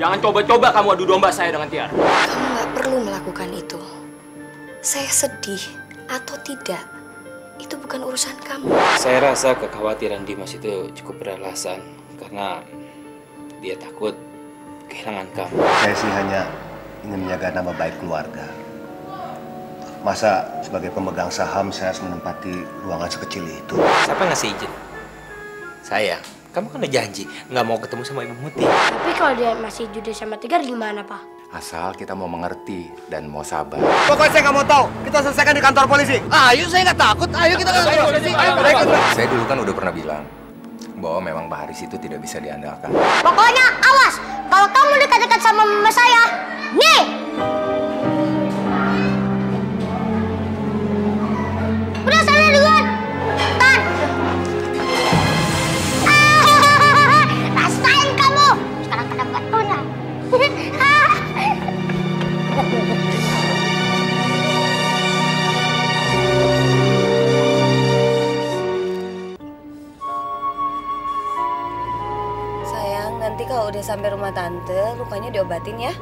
Jangan coba-coba kamu adu domba saya dengan Tiara. Kamu nggak perlu melakukan itu. Saya sedih atau tidak, itu bukan urusan kamu. Saya rasa kekhawatiran Dimas itu cukup beralasan karena dia takut kehilangan kamu. Saya sih hanya ingin menjaga nama baik keluarga. Masa sebagai pemegang saham saya harus menempati ruangan sekecil itu? Siapa ngasih izin? Saya. Kamu kan udah janji nggak mau ketemu sama Ibu Muti. Tapi kalau dia masih judes sama Tegar gimana, Pak? Asal kita mau mengerti dan mau sabar. Pokoknya saya nggak mau tahu. Kita selesaikan di kantor polisi. Ayo, saya nggak takut. Ayo kita ke kantor polisi. Ayo. Saya dulu kan udah pernah bilang bahwa memang Pak Haris itu tidak bisa diandalkan. Pokoknya awas, kalau kamu dekat-dekat sama mama saya, nih! Udah sana duluan! Tan! Rasain kamu! Sekarang kena batunya. Sayang, nanti kalau udah sampai rumah tante, lukanya diobatin ya.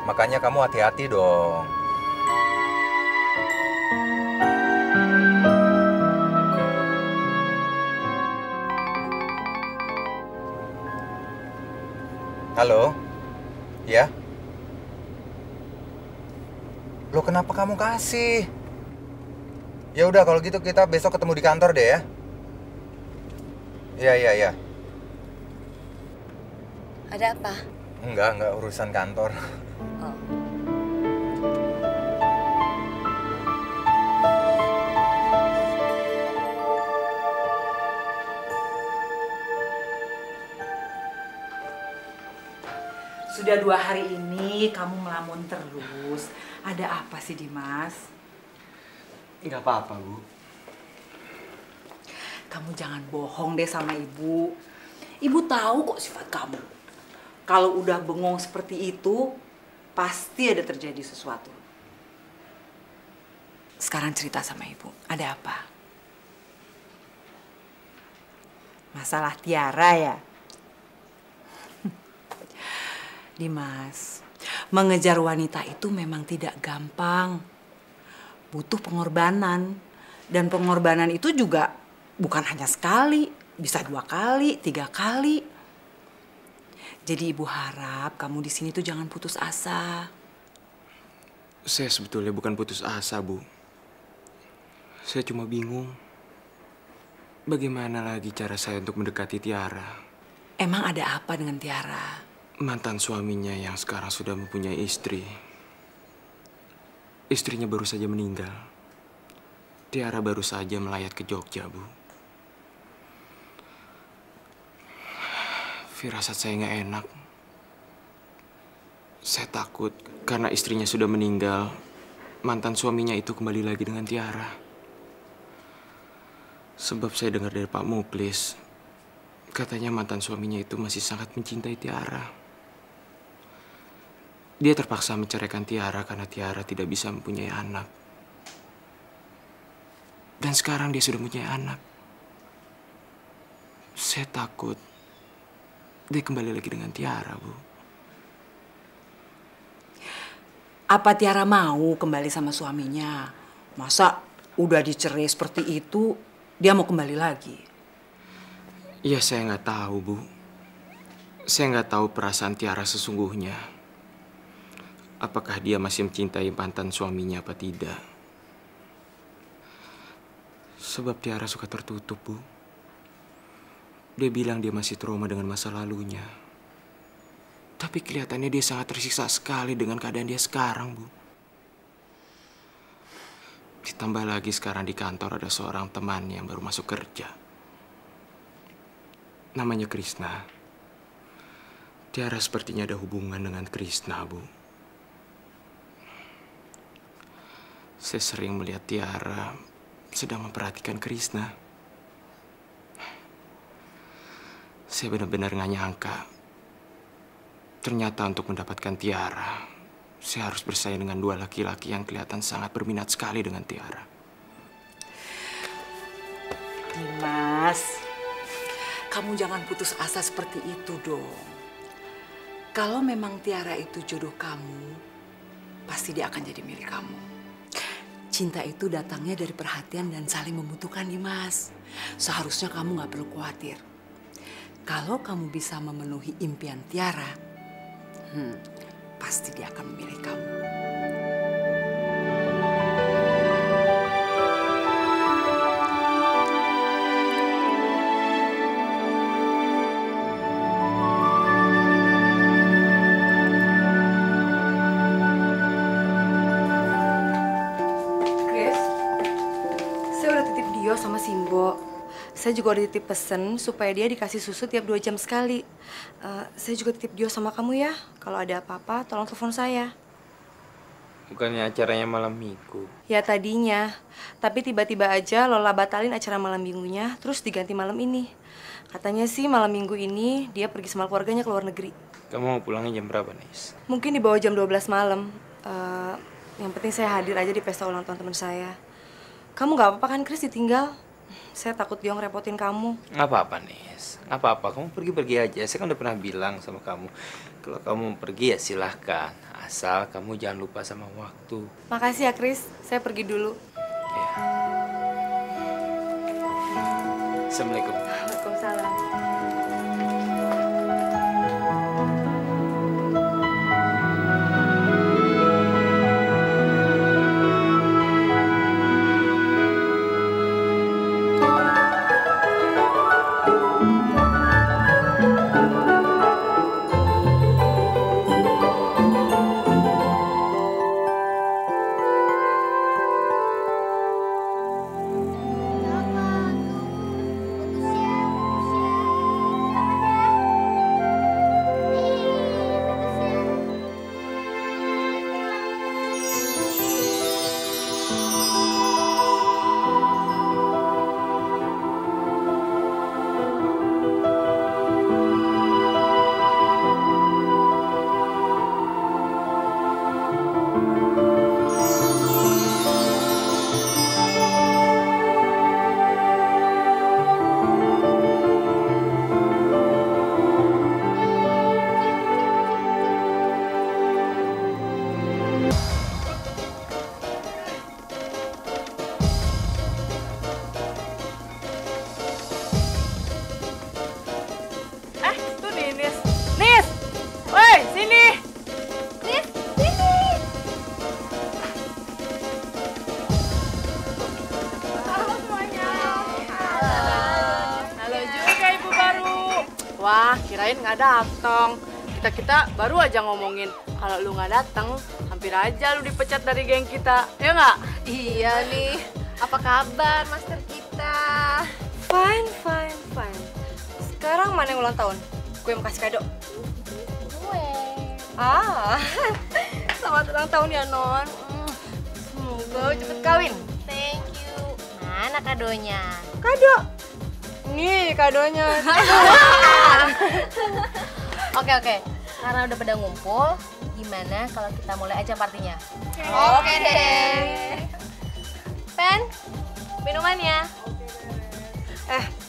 Makanya kamu hati-hati dong. Halo? Ya? Loh, kenapa kamu kasih? Ya udah kalau gitu kita besok ketemu di kantor deh ya. Iya. Ada apa? Enggak urusan kantor. Oh. Sudah 2 hari ini kamu melamun terus. Ada apa sih, Dimas? Nggak apa-apa, Bu. Kamu jangan bohong deh sama ibu. Ibu tahu kok sifat kamu. Kalau udah bengong seperti itu, pasti ada terjadi sesuatu. Sekarang cerita sama ibu, ada apa? Masalah Tiara ya? Dimas, mengejar wanita itu memang tidak gampang. Butuh pengorbanan. Dan pengorbanan itu juga bukan hanya sekali, bisa 2 kali, 3 kali. Jadi ibu harap kamu di sini tuh jangan putus asa. Saya sebetulnya bukan putus asa, Bu. Saya cuma bingung. Bagaimana lagi cara saya untuk mendekati Tiara? Emang ada apa dengan Tiara? Mantan suaminya yang sekarang sudah mempunyai istri. Istrinya baru saja meninggal. Tiara baru saja melayat ke Jogja, Bu. Firasat saya nggak enak. Saya takut karena istrinya sudah meninggal, mantan suaminya itu kembali lagi dengan Tiara. Sebab saya dengar dari Pak Muklis, katanya mantan suaminya itu masih sangat mencintai Tiara. Dia terpaksa menceraikan Tiara karena Tiara tidak bisa mempunyai anak. Dan sekarang dia sudah mempunyai anak. Saya takut dia kembali lagi dengan Tiara, Bu. Apa Tiara mau kembali sama suaminya? Masa udah dicerai seperti itu, dia mau kembali lagi? Ya, saya nggak tahu, Bu. Saya nggak tahu perasaan Tiara sesungguhnya. Apakah dia masih mencintai mantan suaminya apa tidak? Sebab Tiara suka tertutup, Bu. Dia bilang dia masih trauma dengan masa lalunya. Tapi kelihatannya dia sangat tersiksa sekali dengan keadaan dia sekarang, Bu. Ditambah lagi sekarang di kantor ada seorang teman yang baru masuk kerja. Namanya Krishna. Tiara sepertinya ada hubungan dengan Krishna, Bu. Saya sering melihat Tiara sedang memperhatikan Krishna. Saya benar-benar nggak nyangka. Ternyata untuk mendapatkan Tiara, saya harus bersaing dengan 2 laki-laki yang kelihatan sangat berminat sekali dengan Tiara. Dimas, Kamu jangan putus asa seperti itu dong. Kalau memang Tiara itu jodoh kamu, pasti dia akan jadi milik kamu. Cinta itu datangnya dari perhatian dan saling membutuhkan, Dimas. Seharusnya kamu nggak perlu khawatir. Kalau kamu bisa memenuhi impian Tiara, pasti dia akan memilih kamu. Chris, saya udah titip Dio sama Simbo. Saya juga udah titip pesen supaya dia dikasih susu tiap 2 jam sekali. Saya juga titip Dio sama kamu ya. Kalau ada apa-apa, tolong telepon saya. Bukannya acaranya malam minggu. Ya tadinya, tapi tiba-tiba aja Lola batalin acara malam minggunya, terus diganti malam ini. Katanya sih malam minggu ini dia pergi sama keluarganya ke luar negeri. Kamu mau pulangnya jam berapa, Nis? Mungkin di bawah jam 12 malam. Yang penting saya hadir aja di pesta ulang tahun teman saya. Kamu nggak apa-apa kan, Chris, ditinggal? Saya takut dia ngerepotin kamu. Nggak apa-apa, Nis. Nggak apa-apa, kamu pergi-pergi aja. Saya kan udah pernah bilang sama kamu, kalau kamu mau pergi ya silahkan. Asal kamu jangan lupa sama waktu. Makasih ya, Chris. Saya pergi dulu. Ya. Assalamualaikum. Waalaikumsalam. Tuh nih, Nis. Nis! Woi, sini! Nis, sini. Halo semuanya. Halo juga Ibu baru. Wah, kirain nggak datang. Kita baru aja ngomongin kalau lu nggak datang, hampir aja lu dipecat dari geng kita, ya nggak? Iya nih. Apa kabar, master kita? Fine. Sekarang mana yang ulang tahun? Gue mau kasih kado. Gue. Selamat ulang tahun ya, Non. Semoga cepet kawin. Thank you. Mana kadonya? Kado. Nih kadonya. Oke. Karena udah pada ngumpul, gimana kalau kita mulai aja partinya? Oke deh. Pen, minumannya.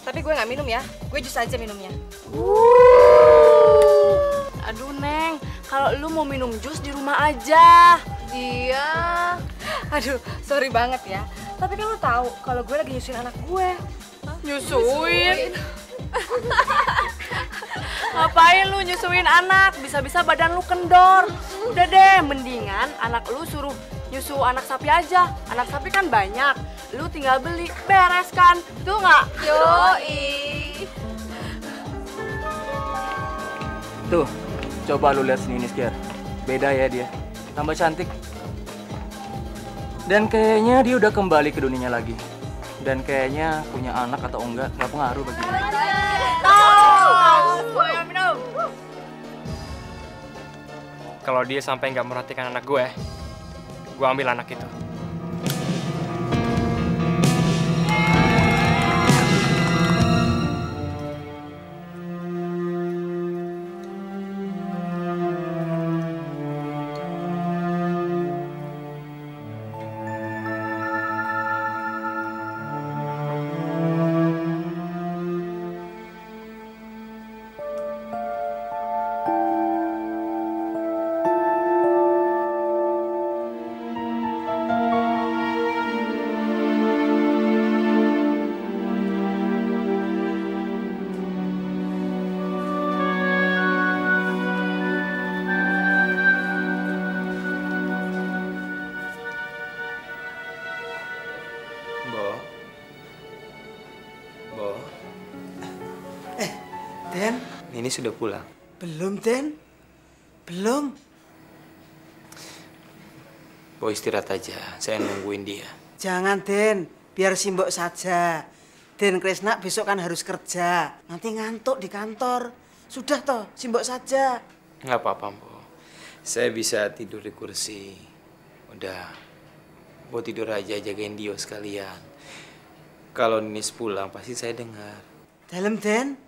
Tapi gue nggak minum ya. Gue jus aja minumnya. Aduh Neng, kalau lu mau minum jus di rumah aja. Iya. Aduh, sorry banget ya. Tapi kan lu tahu kalau gue lagi nyusuin anak gue. Nyusuin? Ngapain lu nyusuin anak? Bisa-bisa badan lu kendor. Udah deh, mendingan anak lu suruh nyusu anak sapi aja. Anak sapi kan banyak. Lu tinggal beli, beres kan? Tuh nggak? Yoi. Tuh, coba lu lihat sini Nis, beda ya dia. Tambah cantik. Dan kayaknya dia udah kembali ke dunianya lagi. Dan kayaknya punya anak atau enggak nggak pengaruh bagi dia. Kalau dia sampai nggak merhatikan anak gue ambil anak itu. Bo, Den, Nini sudah pulang. belum Den? Belum? Bo istirahat aja, saya nungguin dia. Jangan, Den. Biar Simbok saja. Den Kresna besok kan harus kerja. Nanti ngantuk di kantor. Sudah toh, Simbok saja. Nggak apa-apa, Bo. Saya bisa tidur di kursi. Udah, Bo tidur aja jagain Dio sekalian. Kalau Ninis pulang pasti saya dengar. Dalam, Den.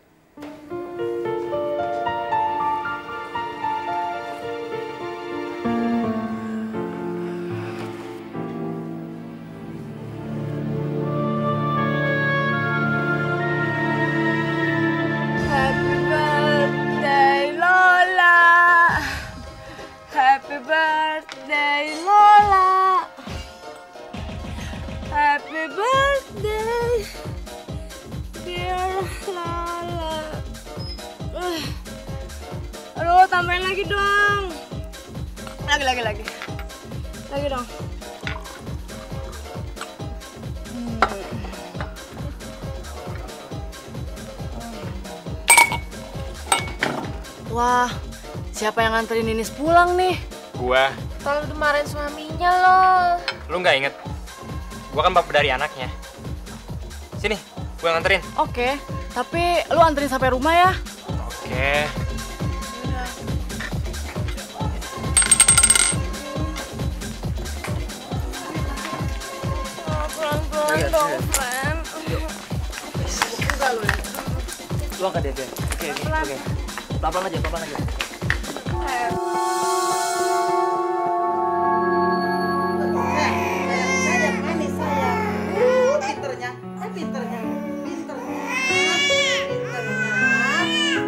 Happy birthday Lola. Happy birthday Lola. Happy birthday dear Lola. Aduh, tambahin lagi dong. Lagi. Lagi dong. Wah, siapa yang nganterin Ninis pulang nih? Gua. Kalau dimarahin suaminya loh. Lu nggak inget? Gua kan bapak dari anaknya. Sini, gua nganterin. Oke, tapi lu anterin sampai rumah ya. Oke. Pelan-pelan dong, friend. Lu angkat dia, Ben. Oke. Pelan-pelan aja. Sayang, manis sayang. Pinternya. Pinternya.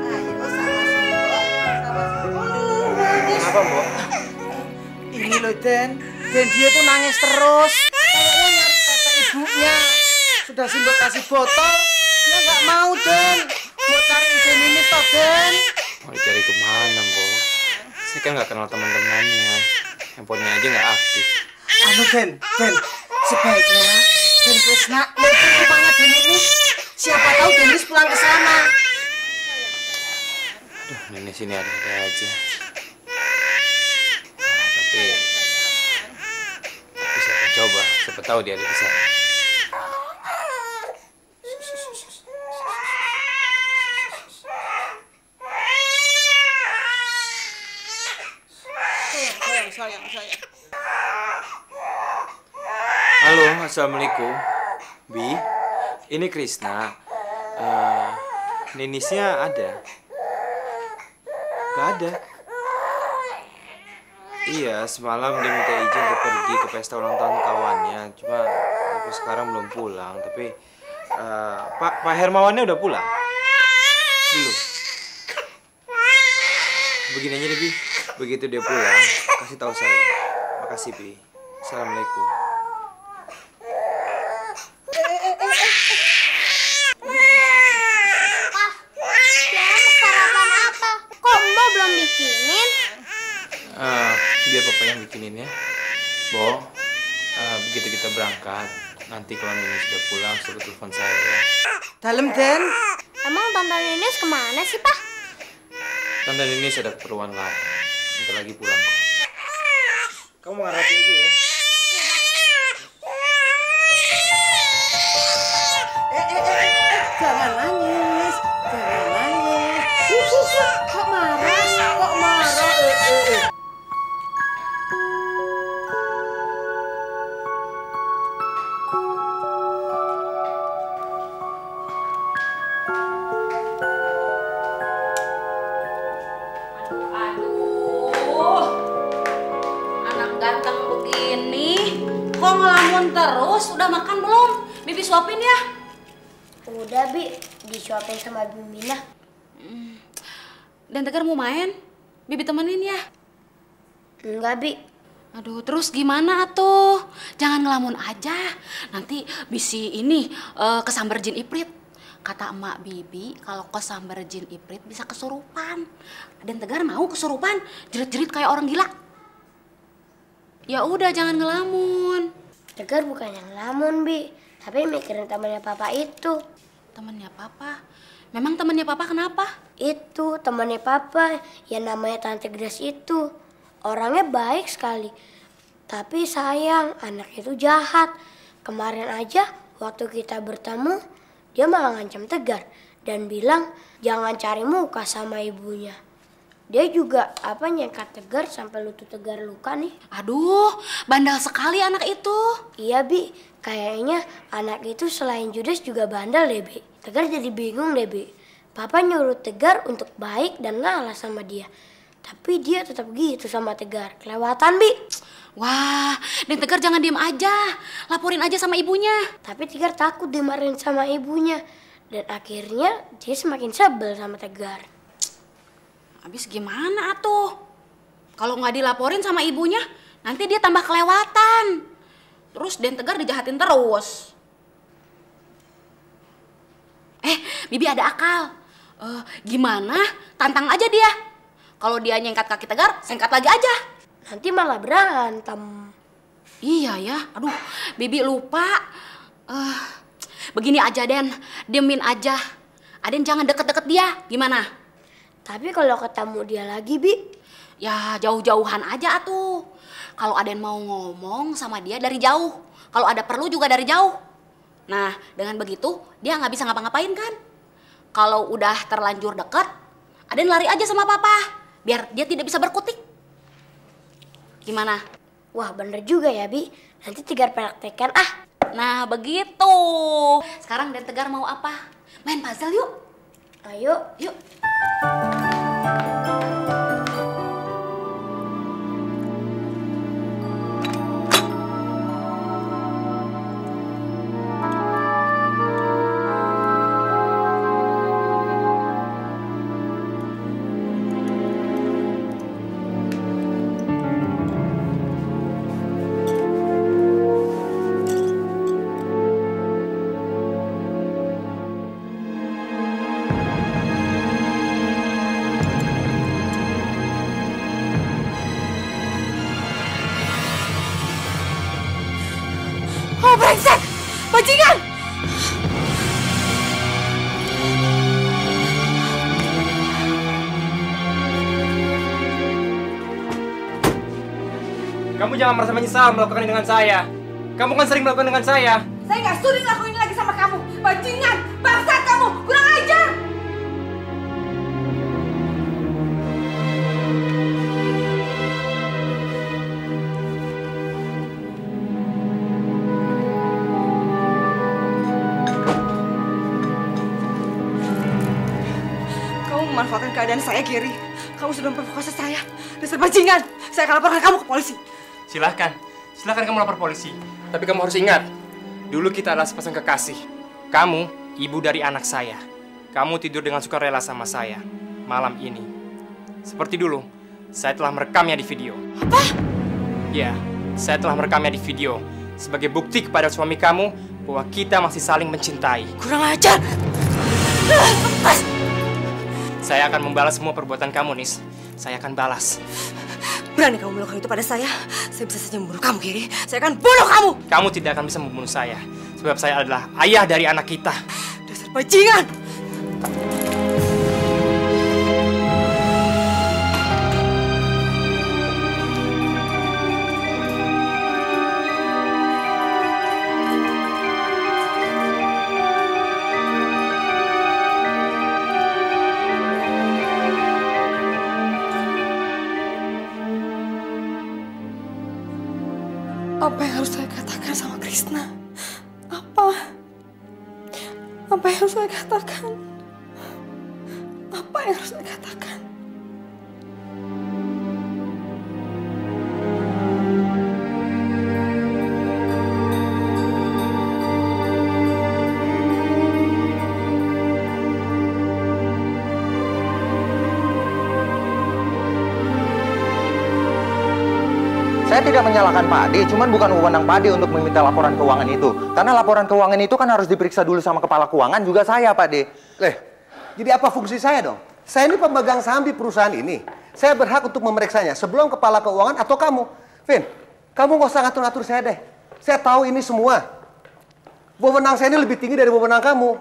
Ayo, sama Simbok. Kenapa, Bo? Ini loh, Den. Den dia tuh nangis terus. Kayaknya nyari kata ibunya. Sudah Simbok kasih botol, dia nggak mau, Den. Mau cari ide Ninis toh, Den. Mau dicari kemana, Bo? Saya kan nggak kenal teman-temannya. Handphonenya aja nggak aktif. Den. Sebaiknya Den Kresna lihat rumahnya Den Ninis. Siapa tahu Den Ninis pulang ke sana. Aduh, Ninis ini ada aja. Nah, tapi saya akan coba. Siapa tahu dia ada di sana. Sayang. Halo, assalamualaikum. Bi, ini Krisna. Ninisnya ada? Gak ada. Iya, semalam dia minta izin untuk pergi ke pesta ulang tahun kawannya. Cuma sampai sekarang belum pulang. Tapi Pak Hermawannya udah pulang? Belum. Begini aja deh, Bi. Begitu dia pulang, kasih tahu saya. Makasih, Bi. Assalamualaikum. Sarapan apa? Kok Mbak belum bikinin? Biar papa yang bikinin ya. Bo, begitu kita berangkat, nanti kalau Ninis sudah pulang, suruh telepon saya ya. Dalam, Den. Emang Tante Ninis kemana sih, Pak? Tante Ninis ada keperluan lain. Bentar lagi pulang kok. Kamu mengharapi aja ya. Jangan nangis. Kok marah? Aduh, anak ganteng begini, kok ngelamun terus? Udah makan belum? Bibi suapin ya. Udah, Bi. Disuapin sama Bimina. Dan Tegar mau main? Bibi temenin ya. Enggak, Bi. Aduh, terus gimana tuh? Jangan ngelamun aja. Nanti bisi ini kesambar jin iprit. Kata emak Bibi, kalau kesambar jin iprit bisa kesurupan. Dan Tegar mau kesurupan, jerit-jerit kayak orang gila. Ya udah, jangan ngelamun. Tegar bukan yang lamun, Bi. Tapi mikirin temannya papa itu. Temennya Papa? Memang temennya Papa kenapa? Itu temannya Papa yang namanya Tante Grace itu. Orangnya baik sekali. Tapi sayang, anaknya itu jahat. Kemarin aja waktu kita bertemu, dia malah ngancam Tegar dan bilang jangan cari muka sama ibunya. Dia juga nyekat Tegar sampai lutut Tegar luka nih. Aduh, bandel sekali anak itu. Iya, Bi. Kayaknya anak itu selain judes juga bandel deh, Bi. Tegar jadi bingung deh, Bi. Papa nyuruh Tegar untuk baik dan ngalah sama dia. Tapi dia tetap gitu sama Tegar. Kelewatan, Bi. Wah, dan Tegar jangan diem aja. Laporin aja sama ibunya. Tapi Tegar takut dimarahin sama ibunya. Dan akhirnya dia semakin sebel sama Tegar. Habis gimana atuh? Kalau nggak dilaporin sama ibunya, nanti dia tambah kelewatan. Terus Den Tegar dijahatin terus. Bibi ada akal. Gimana? Tantang aja dia. Kalau dia nyengkat kaki Tegar, sengkat lagi aja. Nanti malah berantem. Iya ya, aduh, Bibi lupa. Begini aja Den, diemin aja. Aden jangan deket-deket dia, gimana? Tapi kalau ketemu dia lagi, Bi? Ya jauh-jauhan aja atuh. Kalau Aden mau ngomong sama dia dari jauh. Kalau ada perlu juga dari jauh. Nah, dengan begitu dia nggak bisa ngapa-ngapain kan? Kalau udah terlanjur deket, Aden lari aja sama Papa. Biar dia tidak bisa berkutik. Gimana? Wah, bener juga ya, Bi. Nanti Tegar praktekan ah. Nah, begitu. Sekarang Den Tegar mau apa? Main puzzle yuk. Ayo. Yuk. Oh, brengsek! Bajingan! Kamu jangan merasa menyesal melakukan ini dengan saya. Kamu kan sering melakukan dengan saya. Saya nggak sudi ngelakuin ini lagi sama kamu. Bajingan! Bangsat kamu! Kurang ajar! Kamu memanfaatkan keadaan saya, Giri. Kamu sudah memprovokasi saya. Dasar bajingan! Saya akan laporkan kamu ke polisi. Silahkan kamu lapor polisi. Tapi kamu harus ingat, dulu kita adalah sepasang kekasih. Kamu, ibu dari anak saya. Kamu tidur dengan sukarela sama saya malam ini. Seperti dulu, saya telah merekamnya di video. Apa? Ya, saya telah merekamnya di video sebagai bukti kepada suami kamu bahwa kita masih saling mencintai. Kurang ajar! Saya akan membalas semua perbuatan kamu, Nis. Saya akan balas. Berani kamu melakukan itu pada saya bisa saja membunuh kamu, Giri. Saya akan bunuh kamu! Kamu tidak akan bisa membunuh saya. Sebab saya adalah ayah dari anak kita. Dasar bajingan! Apa yang harus saya katakan sama Krishna? Apa yang harus saya katakan? Apa yang harus saya katakan? Saya tidak menyalahkan Pak Ade, cuman bukan wewenang Pak Ade untuk meminta laporan keuangan itu. Karena laporan keuangan itu kan harus diperiksa dulu sama kepala keuangan, juga saya Pak Ade. Jadi apa fungsi saya dong? Saya ini pemegang saham di perusahaan ini. Saya berhak untuk memeriksanya sebelum kepala keuangan atau kamu. Vin, kamu nggak usah ngatur-ngatur saya deh. Saya tahu ini semua. Wewenang saya ini lebih tinggi dari wewenang kamu.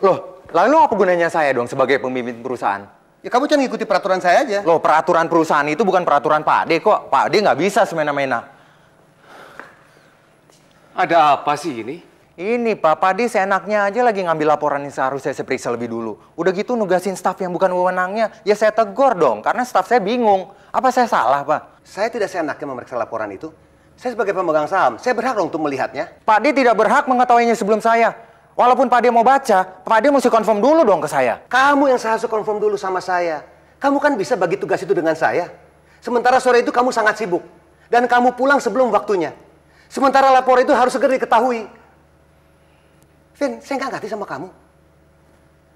Loh, lalu apa gunanya saya dong sebagai pemimpin perusahaan? Ya kamu jangan ngikuti peraturan saya aja. Loh, peraturan perusahaan itu bukan peraturan Pak Ade kok. Pak Ade nggak bisa semena-mena. Ada apa sih ini? Ini Pak Ade seenaknya aja lagi ngambil laporan yang seharusnya saya periksa lebih dulu. Udah gitu nugasin staf yang bukan wewenangnya, ya saya tegur dong, karena staf saya bingung. Apa saya salah, Pak? Saya tidak seenaknya memeriksa laporan itu. Saya sebagai pemegang saham, saya berhak dong untuk melihatnya. Pak Ade tidak berhak mengetahuinya sebelum saya. Walaupun Pak Ade mau baca, Pak Ade mesti konfirm dulu dong ke saya. Kamu yang seharusnya konfirm dulu sama saya. Kamu kan bisa bagi tugas itu dengan saya. Sementara sore itu kamu sangat sibuk. Dan kamu pulang sebelum waktunya. Sementara laporan itu harus segera diketahui. Vin, saya nggak ngerti sama kamu.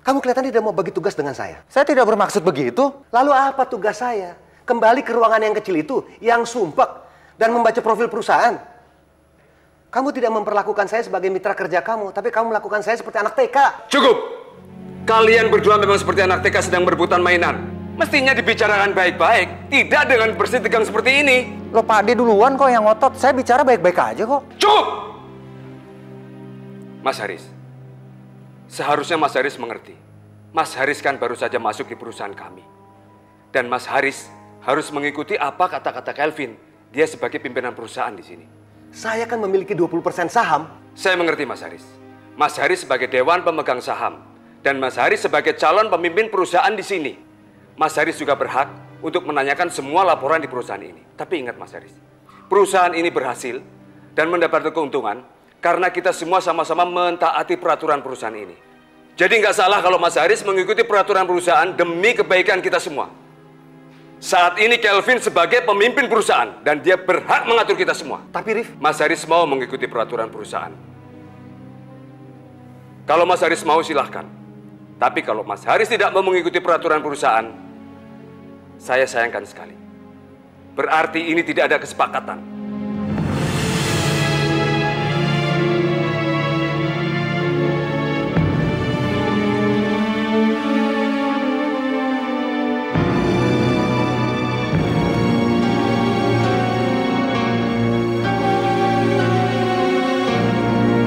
Kamu kelihatan tidak mau bagi tugas dengan saya. Saya tidak bermaksud begitu. Lalu apa tugas saya? Kembali ke ruangan yang kecil itu, yang sumpek, dan membaca profil perusahaan. Kamu tidak memperlakukan saya sebagai mitra kerja kamu, tapi kamu melakukan saya seperti anak TK. Cukup! Kalian berdua memang seperti anak TK sedang berebutan mainan. Mestinya dibicarakan baik-baik, tidak dengan bersih tegang seperti ini. Loh, Pak Ade duluan kok yang ngotot. Saya bicara baik-baik aja kok. Cukup! Mas Haris, seharusnya Mas Haris mengerti. Mas Haris kan baru saja masuk di perusahaan kami. Dan Mas Haris harus mengikuti apa kata-kata Kelvin. Dia sebagai pimpinan perusahaan di sini. Saya kan memiliki 20% saham. Saya mengerti Mas Haris. Mas Haris sebagai dewan pemegang saham. Dan Mas Haris sebagai calon pemimpin perusahaan di sini. Mas Haris juga berhak untuk menanyakan semua laporan di perusahaan ini. Tapi ingat Mas Haris, perusahaan ini berhasil dan mendapat keuntungan karena kita semua sama-sama mentaati peraturan perusahaan ini. Jadi nggak salah kalau Mas Haris mengikuti peraturan perusahaan demi kebaikan kita semua. Saat ini Kelvin sebagai pemimpin perusahaan dan dia berhak mengatur kita semua. Tapi Rif, Mas Haris mau mengikuti peraturan perusahaan. Kalau Mas Haris mau silahkan. Tapi kalau Mas Haris tidak mau mengikuti peraturan perusahaan, saya sayangkan sekali. Berarti ini tidak ada kesepakatan.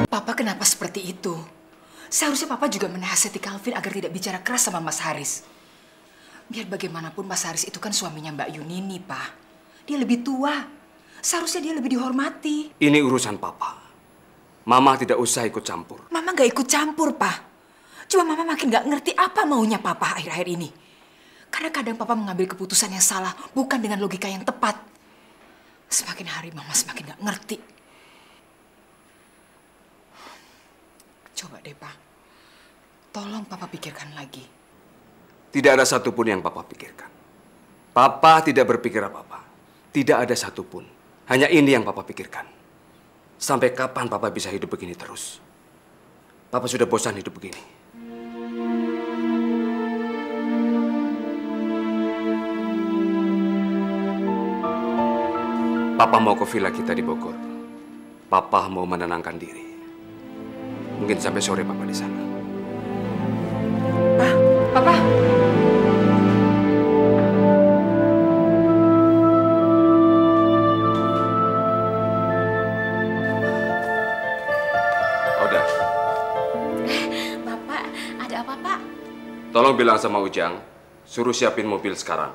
Papa kenapa seperti itu? Seharusnya Papa juga menasihati Kelvin agar tidak bicara keras sama Mas Haris. Biar bagaimanapun Mas Haris itu kan suaminya Mbak Yunini, Pak. Dia lebih tua. Seharusnya dia lebih dihormati. Ini urusan Papa. Mama tidak usah ikut campur. Mama gak ikut campur, Pak. Cuma Mama makin gak ngerti apa maunya Papa akhir-akhir ini. Karena kadang Papa mengambil keputusan yang salah, bukan dengan logika yang tepat. Semakin hari Mama semakin gak ngerti. Coba deh, Pak. Tolong Papa pikirkan lagi. Tidak ada satupun yang Papa pikirkan. Papa tidak berpikir apa-apa. Tidak ada satupun. Hanya ini yang Papa pikirkan. Sampai kapan Papa bisa hidup begini terus? Papa sudah bosan hidup begini. Papa mau ke villa kita di Bogor. Papa mau menenangkan diri. Mungkin sampai sore Papa di sana. Papa. Udah. Bapak, ada apa, Pak? Tolong bilang sama Ujang, suruh siapin mobil sekarang.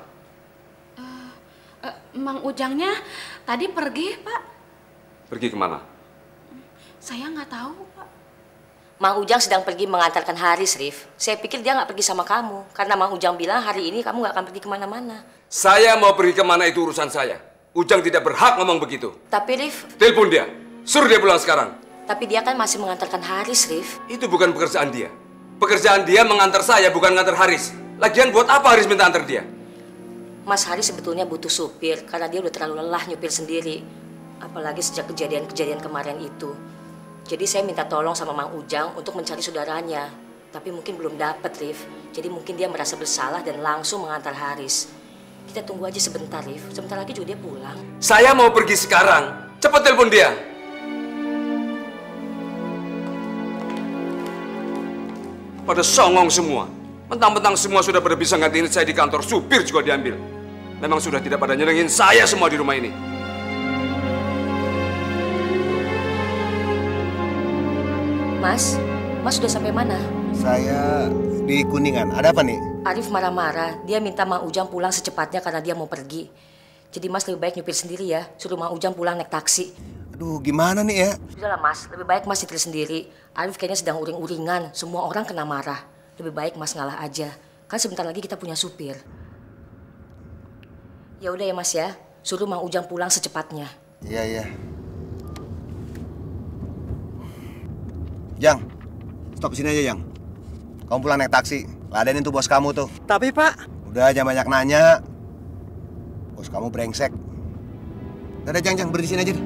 Mang Ujangnya tadi pergi, Pak. Pergi kemana? Saya nggak tahu, Pak. Mang Ujang sedang pergi mengantarkan Haris, Rif. Saya pikir dia nggak pergi sama kamu. Karena Mang Ujang bilang hari ini kamu nggak akan pergi kemana-mana. Saya mau pergi kemana itu urusan saya. Ujang tidak berhak ngomong begitu. Tapi, Rif... Telepon dia. Suruh dia pulang sekarang. Tapi dia kan masih mengantarkan Haris, Rif. Itu bukan pekerjaan dia. Pekerjaan dia mengantar saya, bukan ngantar Haris. Lagian buat apa Haris minta antar dia? Mas Haris sebetulnya butuh supir. Karena dia udah terlalu lelah nyupir sendiri. Apalagi sejak kejadian-kejadian kemarin itu. Jadi saya minta tolong sama Mang Ujang untuk mencari saudaranya. Tapi mungkin belum dapat, Rif. Jadi mungkin dia merasa bersalah dan langsung mengantar Haris. Kita tunggu aja sebentar, Rif. Sebentar lagi juga dia pulang. Saya mau pergi sekarang. Cepat telepon dia. Pada songong semua. Mentang-mentang semua sudah pada bisa ngantiin saya di kantor, supir juga diambil. Memang sudah tidak pada nyenengin saya semua di rumah ini. Mas, Mas sudah sampai mana? Saya di Kuningan. Ada apa nih? Arif marah-marah. Dia minta Mang Ujang pulang secepatnya karena dia mau pergi. Jadi Mas lebih baik nyupir sendiri ya. Suruh Mang Ujang pulang naik taksi. Aduh, gimana nih ya? Sudahlah Mas, lebih baik Mas nyetir sendiri. Arif kayaknya sedang uring-uringan. Semua orang kena marah. Lebih baik Mas ngalah aja. Kan sebentar lagi kita punya supir. Ya udah ya Mas ya. Suruh Mang Ujang pulang secepatnya. Iya, iya. Jang, stop sini aja, Jang. Kamu pulang naik taksi. Ladenin tuh bos kamu tuh. Tapi Pak... Udah, jangan banyak nanya. Bos kamu brengsek. Udah, Jang, berhenti sini aja deh.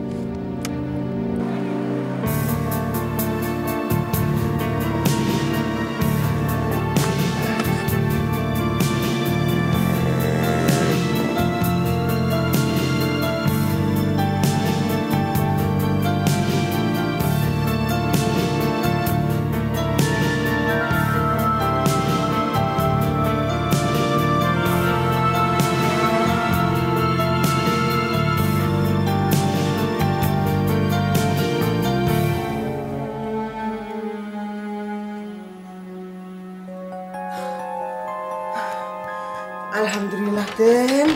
Alhamdulillah, Den.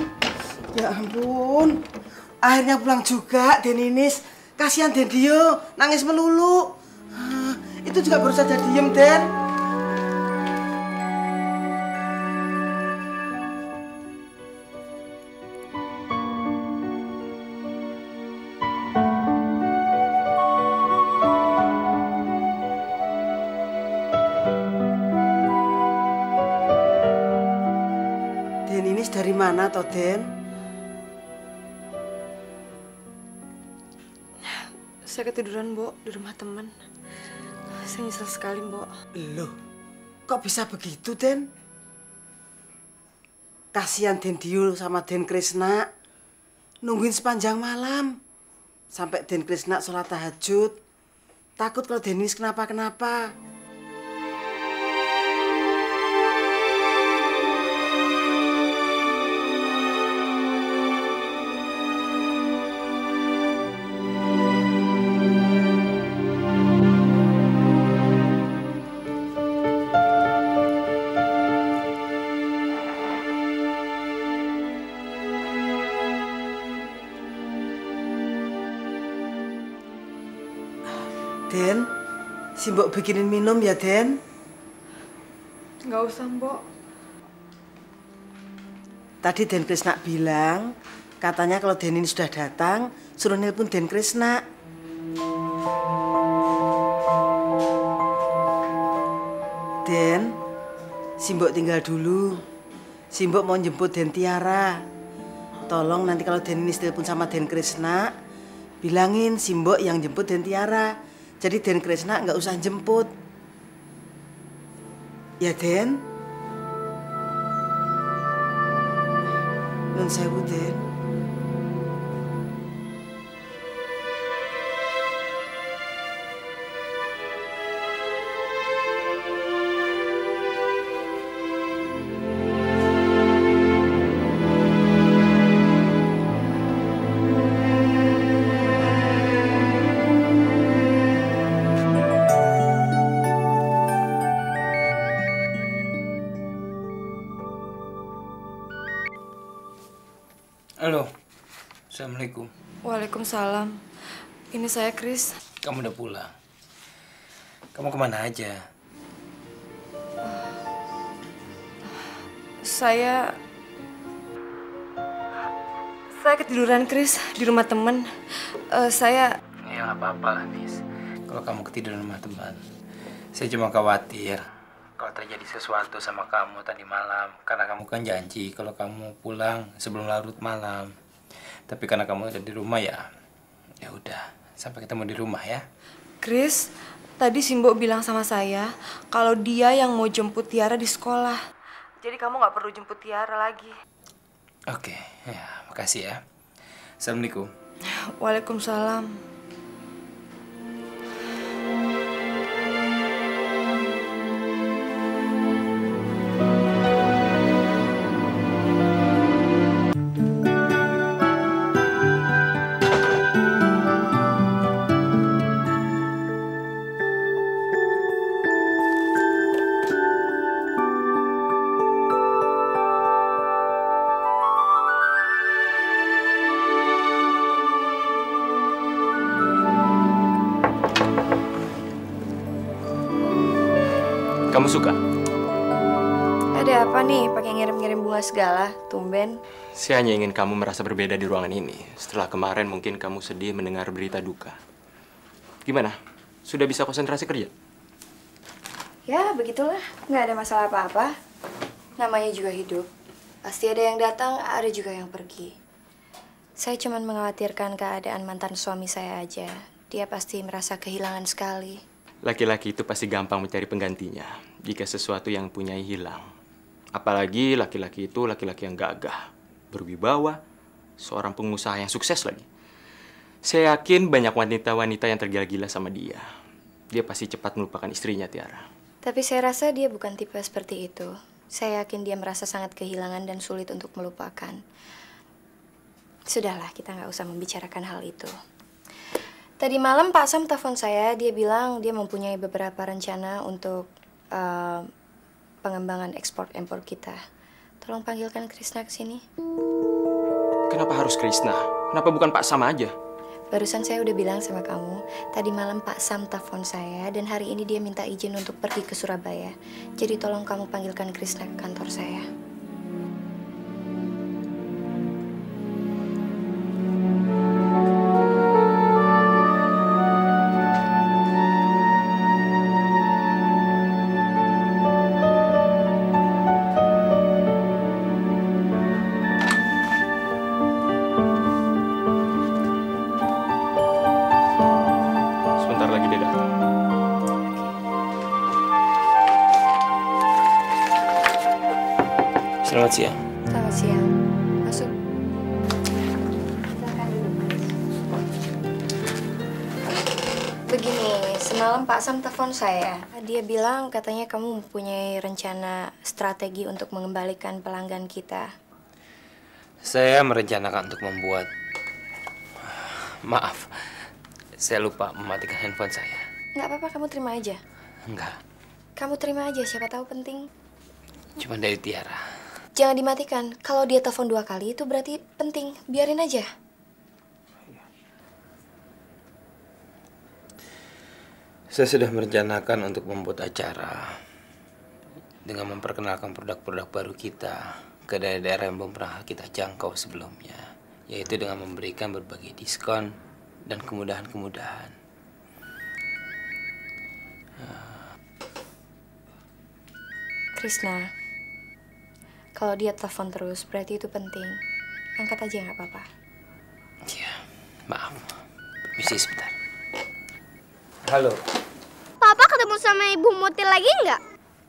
Ya ampun. Akhirnya pulang juga, Den Inis. Kasihan Den Dio, nangis melulu. Itu juga baru saja diem, Den. Den Inis dari mana, toh, Den? Saya ketiduran, Mbok, di rumah teman. Saya nyesel sekali, Mbok. Loh, kok bisa begitu, Den? Kasihan Den Dio sama Den Krisna. Nungguin sepanjang malam. Sampai Den Krisna sholat tahajud. Takut kalau Den Inis kenapa-kenapa. Den, si Mbok bikinin minum ya, Den? Nggak usah, Mbok. Tadi Den Krisna bilang, katanya kalau Den ini sudah datang, suruh nelpon Den Krisna. Den, si Mbok tinggal dulu. Si Mbok mau jemput Den Tiara. Tolong nanti kalau Den ini telepon sama Den Krisna, bilangin si Mbok yang jemput Den Tiara. Jadi Den Krisna nggak usah jemput. Ya, Den? Nun sewu, Den. Halo, Assalamualaikum. Waalaikumsalam. Ini saya, Kris. Kamu udah pulang? Kamu kemana aja? Saya ketiduran, Kris, di rumah temen. Saya... Ya nggak apa-apa lah, Nis. Kalau kamu ketiduran rumah teman. Saya cuma khawatir kalau terjadi sesuatu sama kamu tadi malam. Karena kamu kan janji kalau kamu pulang sebelum larut malam. Tapi karena kamu ada di rumah ya udah. Sampai ketemu di rumah ya. Kris, tadi Simbo bilang sama saya kalau dia yang mau jemput Tiara di sekolah. Jadi kamu nggak perlu jemput Tiara lagi. Oke, ya makasih ya. Assalamualaikum. Waalaikumsalam. Kamu suka? Ada apa nih pakai ngirim-ngirim bunga segala, tumben? Saya hanya ingin kamu merasa berbeda di ruangan ini. Setelah kemarin mungkin kamu sedih mendengar berita duka. Gimana? Sudah bisa konsentrasi kerja? Ya, begitulah. Nggak ada masalah apa-apa. Namanya juga hidup. Pasti ada yang datang, ada juga yang pergi. Saya cuma mengkhawatirkan keadaan mantan suami saya aja. Dia pasti merasa kehilangan sekali. Laki-laki itu pasti gampang mencari penggantinya jika sesuatu yang punyai hilang. Apalagi laki-laki itu laki-laki yang gagah, berwibawa, seorang pengusaha yang sukses lagi. Saya yakin banyak wanita-wanita yang tergila-gila sama dia. Dia pasti cepat melupakan istrinya, Tiara. Tapi saya rasa dia bukan tipe seperti itu. Saya yakin dia merasa sangat kehilangan dan sulit untuk melupakan. Sudahlah, kita nggak usah membicarakan hal itu. Tadi malam Pak Sam telepon saya, dia bilang dia mempunyai beberapa rencana untuk pengembangan ekspor-impor kita. Tolong panggilkan Krishna ke sini. Kenapa harus Krishna? Kenapa bukan Pak Sam aja? Barusan saya udah bilang sama kamu, tadi malam Pak Sam telepon saya dan hari ini dia minta izin untuk pergi ke Surabaya. Jadi tolong kamu panggilkan Krishna ke kantor saya. Selamat siang. Selamat siang. Masuk. Begini, semalam Pak Sam telepon saya. Dia bilang katanya kamu mempunyai rencana strategi untuk mengembalikan pelanggan kita. Saya merencanakan untuk membuat... Maaf, saya lupa mematikan handphone saya. Nggak apa-apa, kamu terima aja. Enggak, Kamu terima aja, siapa tahu penting. cuma dari Tiara. Jangan dimatikan. Kalau dia telepon 2 kali itu berarti penting. Biarin aja. Saya sudah merencanakan untuk membuat acara dengan memperkenalkan produk-produk baru kita ke daerah-daerah yang belum pernah kita jangkau sebelumnya, yaitu dengan memberikan berbagai diskon dan kemudahan-kemudahan. Krishna, kalau dia telepon terus berarti itu penting. Angkat aja nggak apa-apa. Ya, maaf. Permisi sebentar. Halo. Papa ketemu sama Ibu Muti lagi nggak?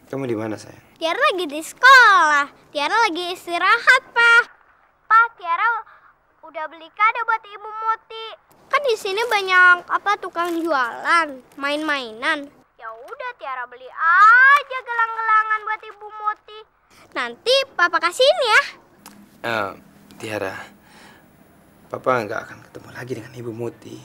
Kamu di mana, sayang? Tiara lagi di sekolah. Tiara lagi istirahat, Pak. Pak, Tiara udah beli kado buat Ibu Muti. Kan di sini banyak tukang jualan, main-mainan. Ya udah, Tiara beli aja gelang-gelangan buat Ibu Muti. Nanti Papa kasihin ya. Tiara, Papa nggak akan ketemu lagi dengan Ibu Muti.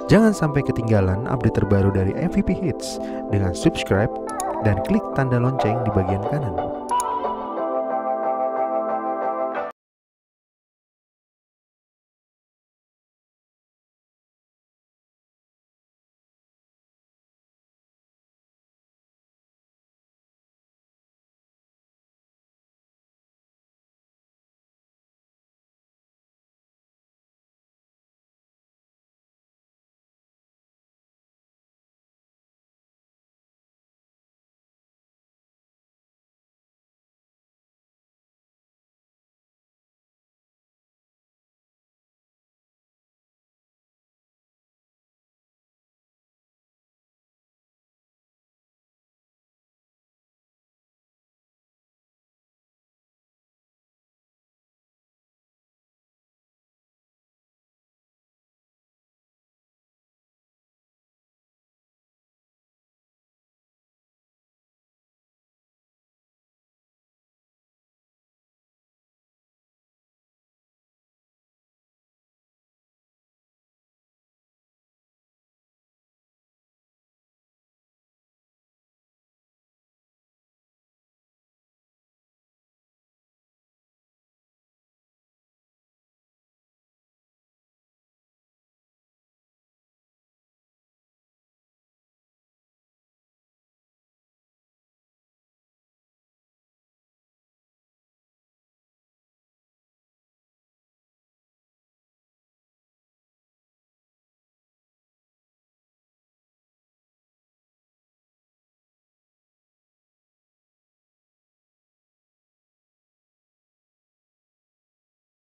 Jangan sampai ketinggalan update terbaru dari MVP Hits dengan subscribe dan klik tanda lonceng di bagian kanan.